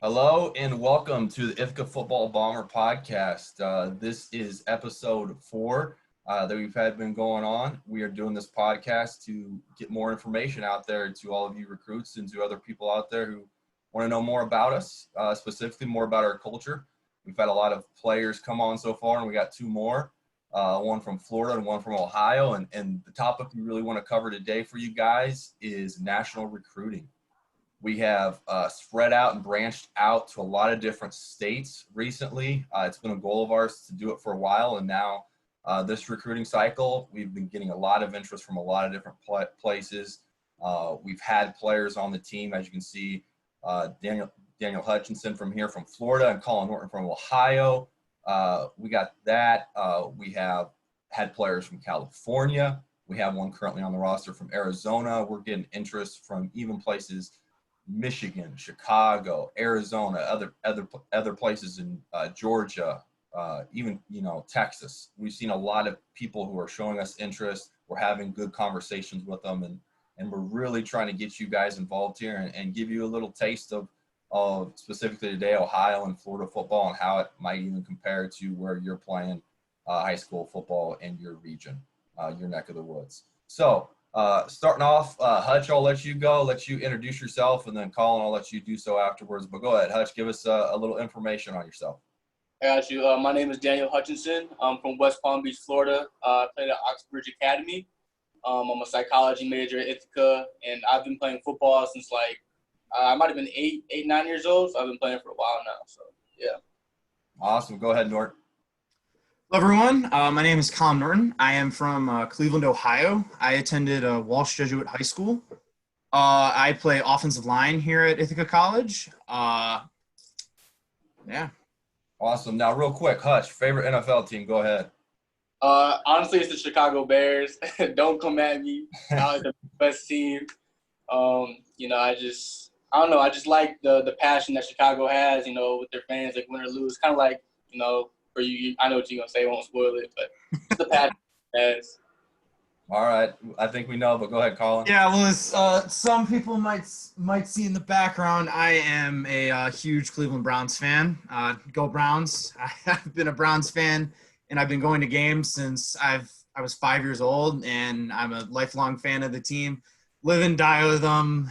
Hello and welcome to the Ithaca Football Bomber podcast. This is episode 4 that we've been going on. We are doing this podcast to get more information out there to all of you recruits and to other people out there who want to know more about us, specifically more about our culture. We've had a lot of players come on so far, and we got 2 more, one from Florida and one from Ohio. And the topic we really want to cover today for you guys is national recruiting. We have spread out and branched out to a lot of different states recently. It's been a goal of ours to do it for a while, and now this recruiting cycle, we've been getting a lot of interest from a lot of different places. We've had players on the team, as you can see, Daniel Hutchinson from Florida, and Colin Norton from Ohio. We got that. We have had players from California. We have one currently on the roster from Arizona. We're getting interest from even places Michigan, Chicago, Arizona, other places in Georgia, even Texas. We've seen a lot of people who are showing us interest. We're having good conversations with them, and we're really trying to get you guys involved here and give you a little taste of specifically today Ohio and Florida football and how it might even compare to where you're playing high school football in your region, your neck of the woods. So starting off, Hutch, I'll let you go, let you introduce yourself, and then Colin, I'll let you do so afterwards. But go ahead, Hutch, give us a little information on yourself. I got you. My name is Daniel Hutchinson. I'm from West Palm Beach, Florida. I played at Oxbridge Academy. I'm a psychology major at Ithaca, and I've been playing football since I might have been 9 years old. So I've been playing for a while now. So yeah. Awesome. Go ahead, Nort. Hello, everyone. My name is Colin Norton. I am from Cleveland, Ohio. I attended Walsh Jesuit High School. I play offensive line here at Ithaca College. Yeah. Awesome. Now, real quick, Hutch, favorite NFL team? Go ahead. Honestly, it's the Chicago Bears. Don't come at me. I like the best team. I don't know. I just like the passion that Chicago has, with their fans, like win or lose. Kind of like, for you, I know what you're going to say. I won't spoil it, but it's the passion it has. All right. I think we know, but go ahead, Colin. Yeah, well, as some people might see in the background, I am a huge Cleveland Browns fan. Go Browns. I've been a Browns fan, and I've been going to games since I was 5 years old, and I'm a lifelong fan of the team. Live and die with them.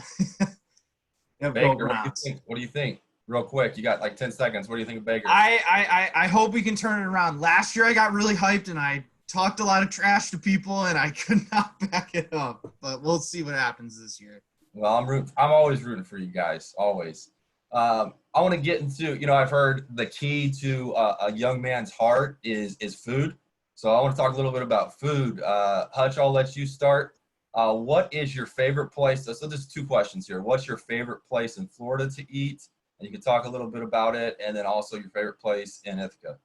Baker, Go Browns. What do you think? Real quick, you got 10 seconds. What do you think of Baker? I hope we can turn it around. Last year I got really hyped and I talked a lot of trash to people and I could not back it up. But we'll see what happens this year. Well, I'm always rooting for you guys, always. I want to get into, I've heard the key to a young man's heart is food. So I want to talk a little bit about food. Hutch, I'll let you start. What is your favorite place? So there's 2 questions here. What's your favorite place in Florida to eat? And you can talk a little bit about it, and then also your favorite place in Ithaca.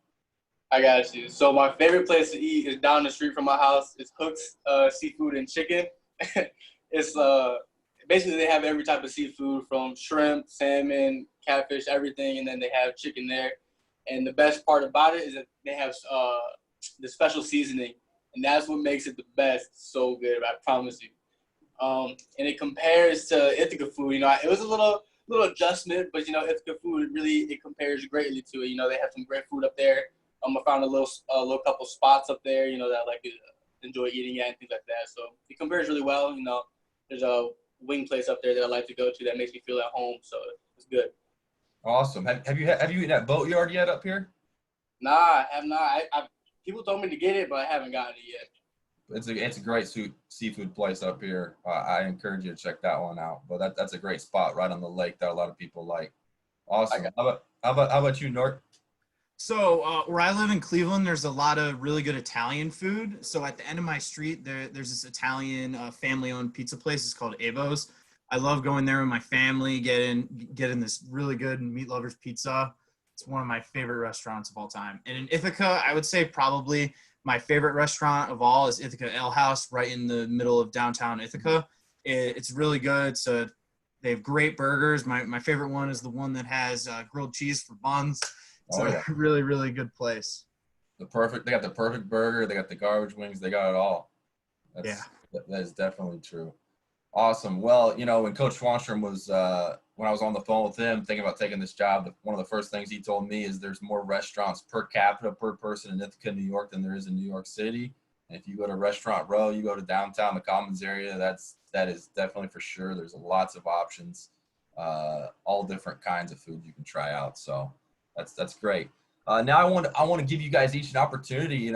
I got you. So my favorite place to eat is down the street from my house. It's Hook's Seafood and Chicken. It's basically they have every type of seafood from shrimp, salmon, catfish, everything, and then they have chicken there. And the best part about it is that they have the special seasoning, and that's what makes it the best. So good, I promise you. And it compares to Ithaca food. It was a little adjustment, but Ithaca food it compares greatly to it. They have some great food up there. I found a little couple spots up there, that I like to enjoy eating at and things like that. So it compares really well. There's a wing place up there that I like to go to that makes me feel at home. So it's good. Awesome. Have you eaten at Boatyard yet up here? Nah, I have not. People told me to get it, but I haven't gotten it yet. It's a great seafood place up here. I encourage you to check that one out. But that's a great spot right on the lake that a lot of people like. Awesome. How about you, Nort? So where I live in Cleveland, there's a lot of really good Italian food. So at the end of my street, there's this Italian family-owned pizza place. It's called Abo's. I love going there with my family, getting this really good meat lovers pizza. It's one of my favorite restaurants of all time. And in Ithaca, I would say probably my favorite restaurant of all is Ithaca Ale House, right in the middle of downtown Ithaca. It's really good. So they have great burgers. My favorite one is the one that has grilled cheese for buns. It's a really, really good place. They got the perfect burger. They got the garbage wings. They got it all. That is definitely true. Awesome. Well, when Coach Swanstrom was when I was on the phone with him thinking about taking this job, one of the first things he told me is there's more restaurants per capita per person in Ithaca, New York than there is in New York City. And if you go to Restaurant Row, you go to downtown, the Commons area, that is definitely for sure. There's lots of options, all different kinds of food you can try out. So that's great. Now I want to give you guys each an opportunity.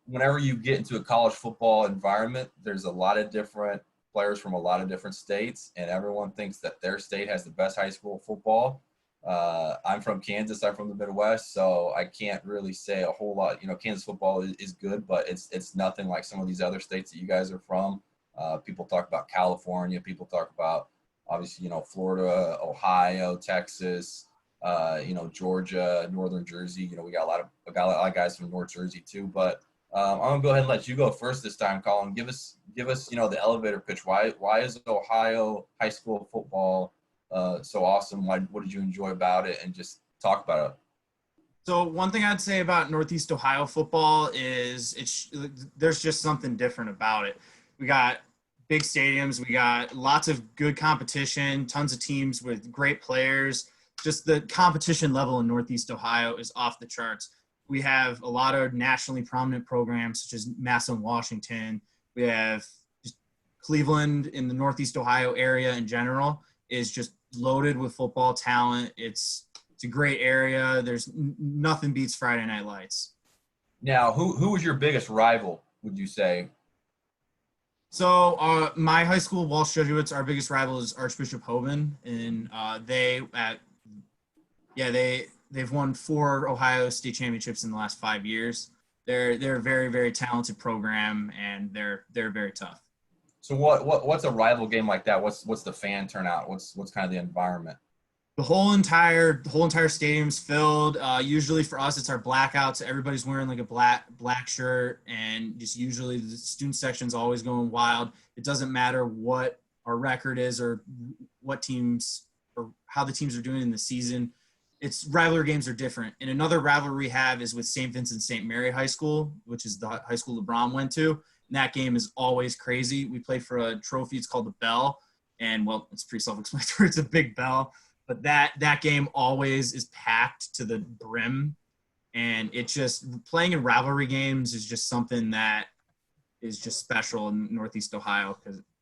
Whenever you get into a college football environment, there's a lot of different players from a lot of different states, and everyone thinks that their state has the best high school football. I'm from Kansas. I'm from the Midwest, so I can't really say a whole lot. Kansas football is good, but it's nothing like some of these other states that you guys are from. People talk about California. People talk about, obviously, Florida, Ohio, Texas, Georgia, Northern Jersey. We got a lot of guys from North Jersey too. But I'm gonna go ahead and let you go first this time, Colin. Give us the elevator pitch. Why is Ohio high school football so awesome? What did you enjoy about it? And just talk about it. So one thing I'd say about Northeast Ohio football is there's just something different about it. We got big stadiums. We got lots of good competition, tons of teams with great players. Just the competition level in Northeast Ohio is off the charts. We have a lot of nationally prominent programs such as Massillon, Washington. We have just Cleveland in the Northeast Ohio area in general is just loaded with football talent. It's a great area. There's nothing beats Friday Night Lights. Now, who was your biggest rival, would you say? So my high school, Walsh Jesuits, our biggest rival is Archbishop Hoban, and they've won 4 Ohio State championships in the last 5 years. They're a very, very talented program, and they're very tough. So what's a rival game like that? What's the fan turnout? What's kind of the environment? The whole entire stadium's filled. Usually for us, it's our blackouts. Everybody's wearing like a black shirt, and just usually the student section's always going wild. It doesn't matter what our record is or what teams or how the teams are doing in the season. It's rivalry games are different. And another rivalry we have is with St. Vincent St. Mary High School, which is the high school LeBron went to. And that game is always crazy. We play for a trophy. It's called the Bell. And, well, it's pretty self-explanatory. It's a big bell. But that game always is packed to the brim. And it just – playing in rivalry games is just something that is just special in Northeast Ohio because –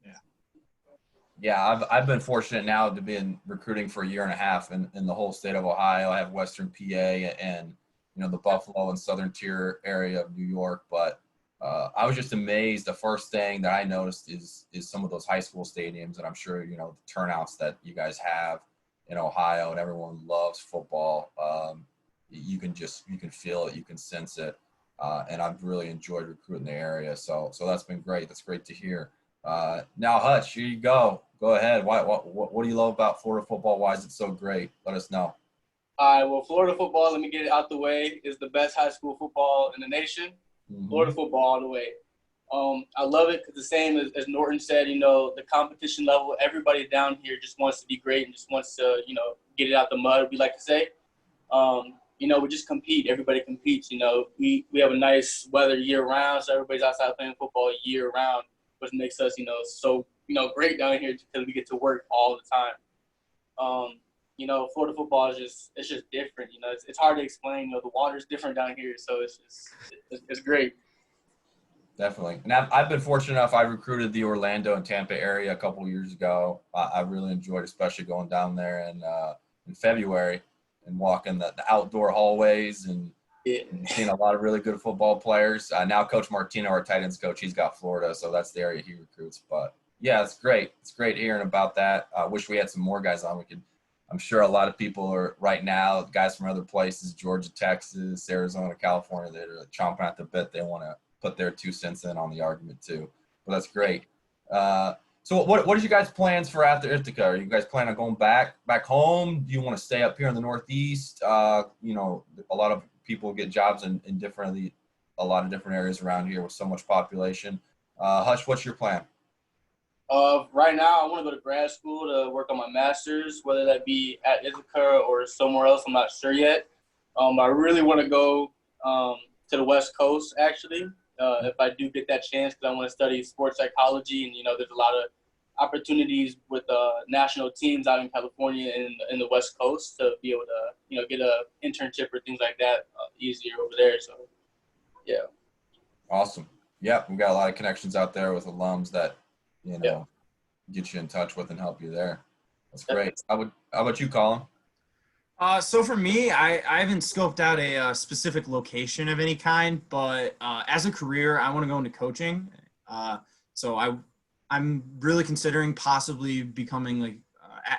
Yeah, I've been fortunate now to be in recruiting for a year and a half in the whole state of Ohio. I have Western PA and the Buffalo and Southern Tier area of New York. But I was just amazed. The first thing that I noticed is some of those high school stadiums, and I'm sure the turnouts that you guys have in Ohio, and everyone loves football. You can feel it, you can sense it, and I've really enjoyed recruiting the area. So that's been great. That's great to hear. Now, Hutch, here you go. Go ahead. What do you love about Florida football? Why is it so great? Let us know. All right, well, Florida football, let me get it out the way, is the best high school football in the nation. Mm-hmm. Florida football all the way. I love it because the same as Norton said, the competition level, everybody down here just wants to be great and just wants to, get it out the mud, we like to say. We just compete. Everybody competes. We have a nice weather year-round, so everybody's outside playing football year-round, which makes us, so, great down here because we get to work all the time. Florida football is just different. It's hard to explain. The water's different down here, so it's great. Definitely. And I've been fortunate enough. I recruited the Orlando and Tampa area a couple of years ago. I really enjoyed, especially going down there in February and walking the outdoor hallways and seeing a lot of really good football players. Now Coach Martino, our tight ends coach, he's got Florida, so that's the area he recruits. But yeah, it's great. It's great hearing about that. I wish we had some more guys on. I'm sure a lot of people are right now, guys from other places, Georgia, Texas, Arizona, California, they're chomping at the bit. They want to put their 2 cents in on the argument too. But that's great. So what is you guys' plans for after Ithaca? Are you guys planning on going back home? Do you want to stay up here in the Northeast? A lot of people get jobs in a lot of different areas around here with so much population. Hutch, what's your plan? Right now, I want to go to grad school to work on my master's, whether that be at Ithaca or somewhere else. I'm not sure yet. I really want to go to the West Coast, actually, if I do get that chance, because I want to study sports psychology. And, there's a lot of opportunities with national teams out in California and in the West Coast to be able to, get a internship or things like that easier over there. So, yeah. Awesome. Yep, we got a lot of connections out there with alums that, Yeah. get you in touch with and help you there. That's great. How about you, Colin? So for me, I haven't scoped out a specific location of any kind, but as a career, I want to go into coaching. So I'm really considering possibly becoming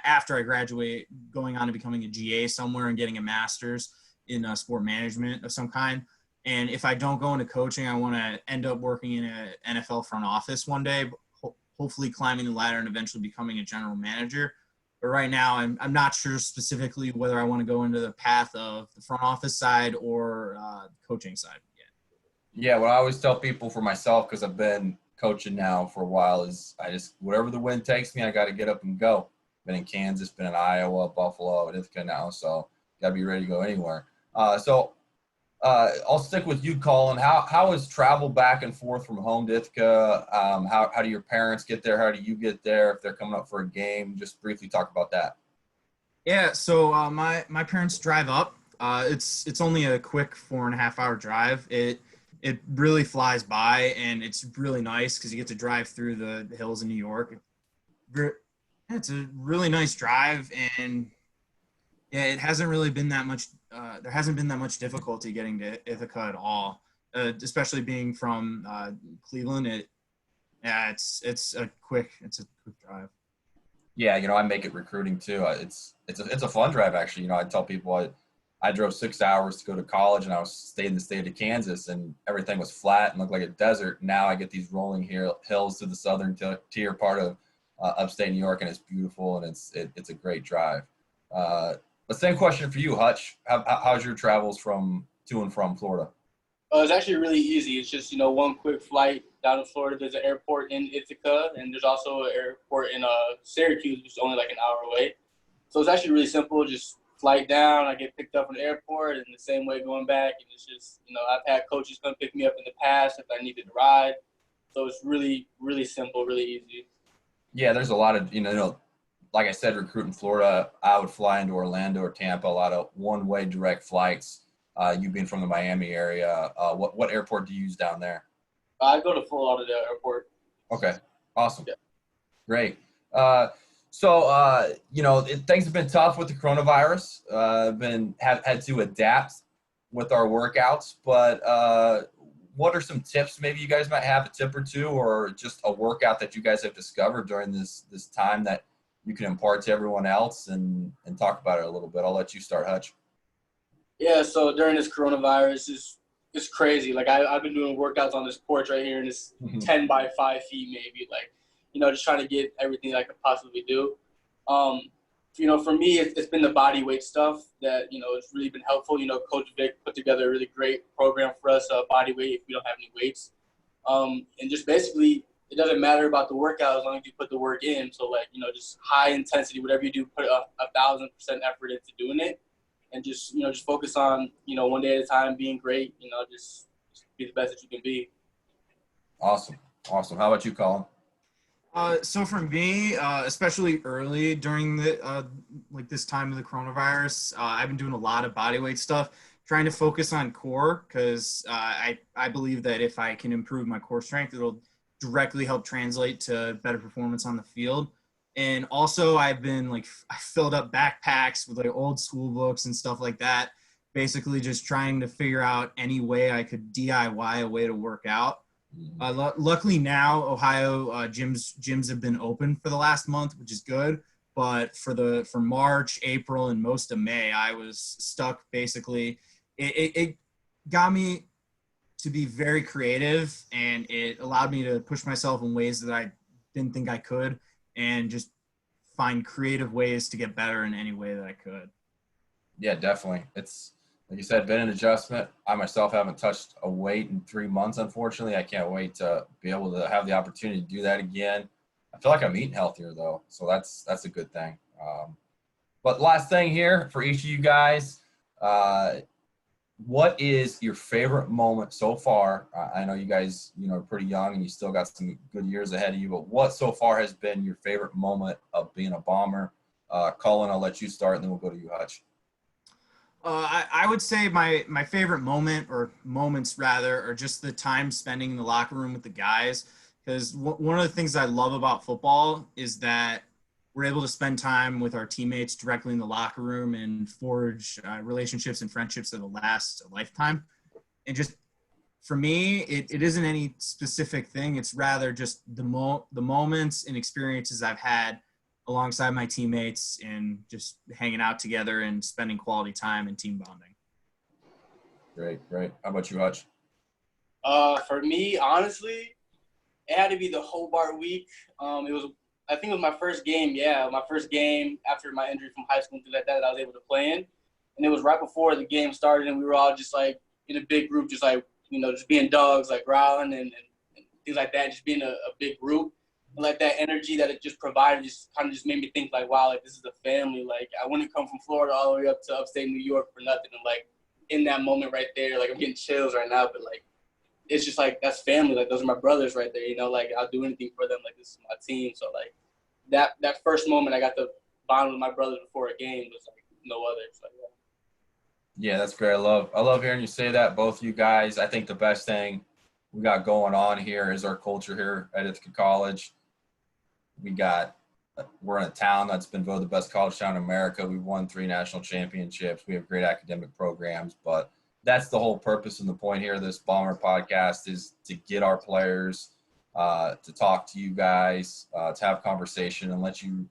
after I graduate, going on to becoming a GA somewhere and getting a master's in sport management of some kind. And if I don't go into coaching, I want to end up working in an NFL front office one day, hopefully climbing the ladder and eventually becoming a general manager. But right now, I'm not sure specifically whether I want to go into the path of the front office side or coaching side yet. Yeah, what I always tell people for myself, because I've been coaching now for a while, is whatever the wind takes me, I got to get up and go. Been in Kansas, been in Iowa, Buffalo, and Ithaca now, so got to be ready to go anywhere. I'll stick with you, Colin. How is travel back and forth from home to Ithaca? How do your parents get there? How do you get there if they're coming up for a game? Just briefly talk about that. Yeah, so my parents drive up. It's only a quick 4.5 hour drive. It really flies by, and it's really nice because you get to drive through the hills in New York. It's a really nice drive, and yeah, it hasn't really been that much. There hasn't been that much difficulty getting to Ithaca at all, especially being from Cleveland. It's a quick drive. Yeah, I make it recruiting too. It's a fun drive actually. I tell people I drove 6 hours to go to college, and I stayed in the state of Kansas, and everything was flat and looked like a desert. Now I get these rolling hills to the southern tier part of upstate New York, and it's beautiful, and it's a great drive. The same question for you, Hutch. How's your travels to and from Florida? It's actually really easy. It's just, one quick flight down to Florida. There's an airport in Ithaca, and there's also an airport in Syracuse, which is only like an hour away. So it's actually really simple. Just flight down, I get picked up from the airport, and the same way going back. And it's just, I've had coaches come pick me up in the past if I needed a ride. So it's really, really simple, really easy. Yeah, there's a lot of, like I said, recruiting Florida, I would fly into Orlando or Tampa, a lot of one-way direct flights. You being from the Miami area, what airport do you use down there? I go to Fort Lauderdale Airport. Okay, awesome. Yeah. Great. Things have been tough with the coronavirus. Had to adapt with our workouts, but what are some tips? Maybe you guys might have a tip or two, or just a workout that you guys have discovered during this time that you can impart to everyone else and talk about it a little bit. I'll let you start, Hutch. Yeah, so during this coronavirus, it's crazy. Like, I've been doing workouts on this porch right here, and it's 10 by 5 feet maybe. Like, just trying to get everything I could possibly do. For me, it's been the body weight stuff that, it's really been helpful. Coach Vic put together a really great program for us, body weight if we don't have any weights. And just basically, it doesn't matter about the workout as long as you put the work in. So, just high intensity, whatever you do, put 1,000% effort into doing it. And just focus on, one day at a time, being great, just be the best that you can be. Awesome. How about you, Colin? So for me, especially early during the this time of the coronavirus, I've been doing a lot of bodyweight stuff, trying to focus on core because I believe that if I can improve my core strength, it'll directly help translate to better performance on the field. And also I've been I filled up backpacks with old school books and stuff like that, basically just trying to figure out any way I could DIY a way to work out. Luckily now Ohio gyms have been open for the last month, which is good. But for March, April, and most of May, I was stuck basically. It got me to be very creative, and it allowed me to push myself in ways that I didn't think I could, and just find creative ways to get better in any way that I could. Yeah, definitely. It's, like you said, been an adjustment. I myself haven't touched a weight in 3 months, unfortunately. I can't wait to be able to have the opportunity to do that again. I feel like I'm eating healthier, though, so that's a good thing. But last thing here for each of you guys, what is your favorite moment so far? I know you guys, are pretty young and you still got some good years ahead of you, but what so far has been your favorite moment of being a Bomber? Colin, I'll let you start, and then we'll go to you, Hutch. I would say my favorite moment, or moments rather, are just the time spending in the locker room with the guys. Because one of the things I love about football is that we're able to spend time with our teammates directly in the locker room and forge relationships and friendships that will last a lifetime. And just for me, it isn't any specific thing. It's rather just the moments and experiences I've had alongside my teammates and just hanging out together and spending quality time and team bonding. Great. How about you, Hutch? For me, honestly, it had to be the Hobart week. I think it was my first game. Yeah, my first game after my injury from high school and things like that I was able to play in. And it was right before the game started, and we were all just like in a big group, just like, just being dogs, like growling and things like that, just being a big group. And like that energy that it just provided just kind of just made me think like, wow, like this is a family. Like I wouldn't come from Florida all the way up to upstate New York for nothing. And like in that moment right there, like I'm getting chills right now, but like it's just like that's family. Like those are my brothers right there, like I'll do anything for them. Like this is my team. So like that first moment I got to bond with my brothers before a game was like no other. So, Yeah, that's great. I love hearing you say that, both you guys. I think the best thing we got going on here is our culture here at Ithaca College. We're in a town that's been voted the best college town in America. We've won 3 national championships. We have great academic programs, but that's the whole purpose and the point here of this Bomber podcast is to get our players, to talk to you guys, to have conversation and let you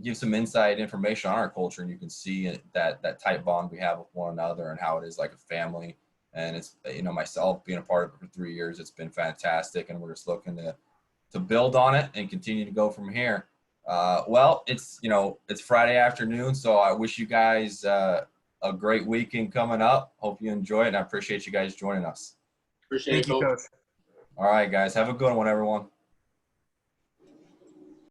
give some inside information on our culture, and you can see that tight bond we have with one another and how it is like a family. And it's, myself being a part of it for 3 years, it's been fantastic, and we're just looking to build on it and continue to go from here. Well, it's Friday afternoon, so I wish you guys a great weekend coming up. Hope you enjoy it, and I appreciate you guys joining us. Appreciate it, Thank you, Coach. All right, guys. Have a good one, everyone.